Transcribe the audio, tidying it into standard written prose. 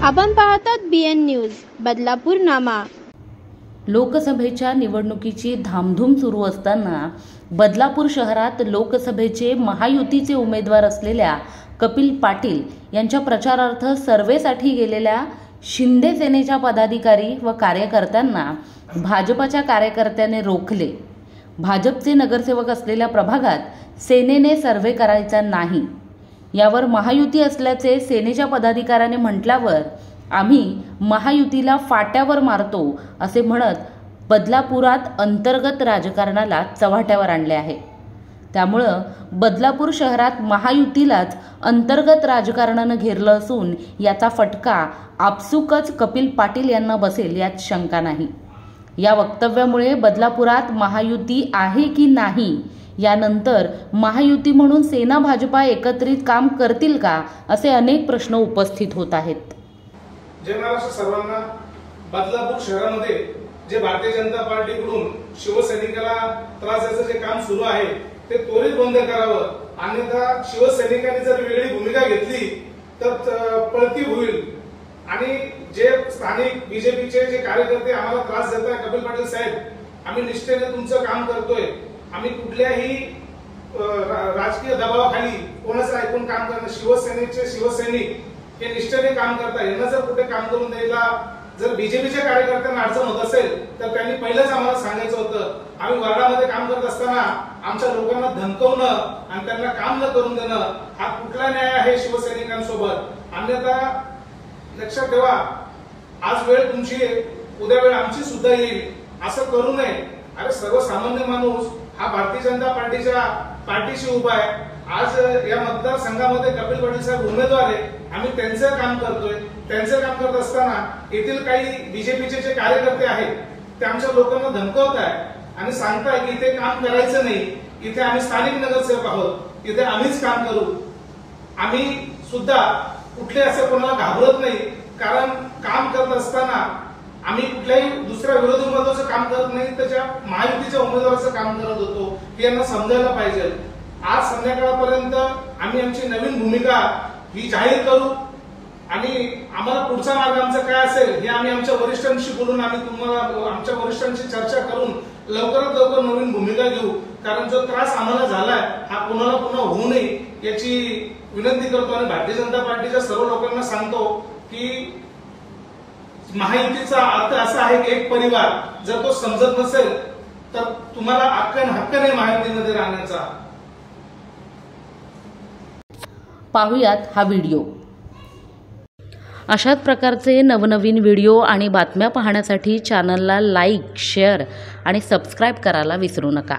आपण पाहतात BN news Badlapur नामा। लोकसभेच्या निवडणुकीची धामधूम सुरू असताना बदलापूर शहरात लोकसभेचे महायुतीचे उमेदवार असलेल्या कपिल पाटील यांच्या प्रचारार्थ सर्वेसाठी गेलेल्या शिंदे सेनेच्या पदाधिकारी व कार्यकर्त्यांना भाजपाच्या कार्यकर्त्याने रोखले। भाजपचे नगरसेवक असलेल्या प्रभागात सेनेने सर्वे करायचा नाही, यावर महायुती असल्याचे सेनेच्या पदाधिकाऱ्याने म्हटल्यावर आम्ही महायुतीला फाट्यावर मारतो असे म्हणत बदलापुरात अंतर्गत राजकारणाला चव्हाट्यावर आणले आहे। त्यामुळे बदलापूर शहरात महायुतीलाच अंतर्गत राजकारणाने घेरलं असून याचा फटका आपसुकच कपिल पाटील यांना बसेल यात शंका नाही। या वक्तव्यामुळे बदलापुरात महायुती आहे की नाही, यानंतर महायुती म्हणून सेना भाजपा एकत्रित काम करतील का असे अनेक प्रश्न उपस्थित होत आहेत। जय महाराष्ट्र सर्वांना। बदलापूर शहरामध्ये जे भारतीय जनता पार्टीकडून शिवसैनिकाला त्रास द्यायचं जे काम सुरू आहे ते त्वरित बंद करावं, अन्यथा शिवसैनिकांनी जर वेगळी भूमिका घेतली तर पळती होईल। आणि जे स्थानिक बीजेपीचे जे कार्यकर्ते आम्हाला त्रास देत आहेत, कपिल पाटील साहेब, आम्ही निष्ठेने तुमचं काम करतोय, आम्ही कुठल्याही राजकीय दबावाखाली कोणाचं ऐकून काम करणार। शिवसेनेचे शिवसैनिक हे निष्ठेने काम करतात, यांना जर कुठे काम करून द्यायला जर बीजेपीच्या कार्यकर्त्यांना अडचण होत असेल तर त्यांनी पहिलेच आम्हाला सांगायचं होतं। आम्ही वार्डामध्ये काम करत असताना आमच्या लोकांना धमकवणं आणि त्यांना काम न करून देणं हा कुठला न्याय आहे शिवसैनिकांसोबत? अन्यथा लक्षात ठेवा, आज वेळ तुमची, उद्या वेळ आमची सुद्धा येईल, असं करू नये। अरे सर्वसामान्य माणूस हा भारतीय जनता पार्टीच्या पाठीशी उभा आहे। आज या मतदारसंघामध्ये कपिल पाटील साहेब उमेदवार आहे, आम्ही त्यांचं काम करतोय। त्यांचं काम करत असताना येथील काही बीजेपीचे जे कार्यकर्ते आहेत ते आमच्या लोकांना धमकवत आहेत आणि सांगताय की इथे काम करायचं नाही, इथे आम्ही स्थानिक नगरसेवक आहोत, इथे आम्हीच काम करू। आम्ही सुद्धा कुठले असे कोणाला घाबरत नाही, कारण काम करत असताना आम्ही कुठल्याही दुसऱ्या विरोधी उमेदवाराचं काम करत नाही, त्याच्या महायुतीच्या उमेदवाराचं काम करत होतो, हे यांना समजायला पाहिजे। आज संध्याकाळपर्यंत आम्ही आमची नवीन भूमिका ही जाहीर करू आणि आम्हाला पुढचा मार्ग आमचा काय असेल हे आम्ही आमच्या वरिष्ठांशी बोलून आम्ही तुम्हाला आमच्या वरिष्ठांशी चर्चा करून लवकरात लवकर नवीन भूमिका घेऊ। कारण जो त्रास आम्हाला झालाय हा कोणाला पुन्हा होऊ नये याची विनंती करतो आणि भारतीय जनता पार्टीच्या सर्व लोकांना सांगतो की महायुतीचा अर्थ असा आहे की एक परिवार, जर तो समजत नसेल तर तुम्हाला हक्क नाही महायुतीमध्ये राहण्याचा। पाहुयात हा व्हिडिओ। अशाच प्रकारचे नवनवीन व्हिडिओ आणि बातम्या पाहण्यासाठी चॅनलला लाईक, शेअर आणि सबस्क्राईब करायला विसरू नका।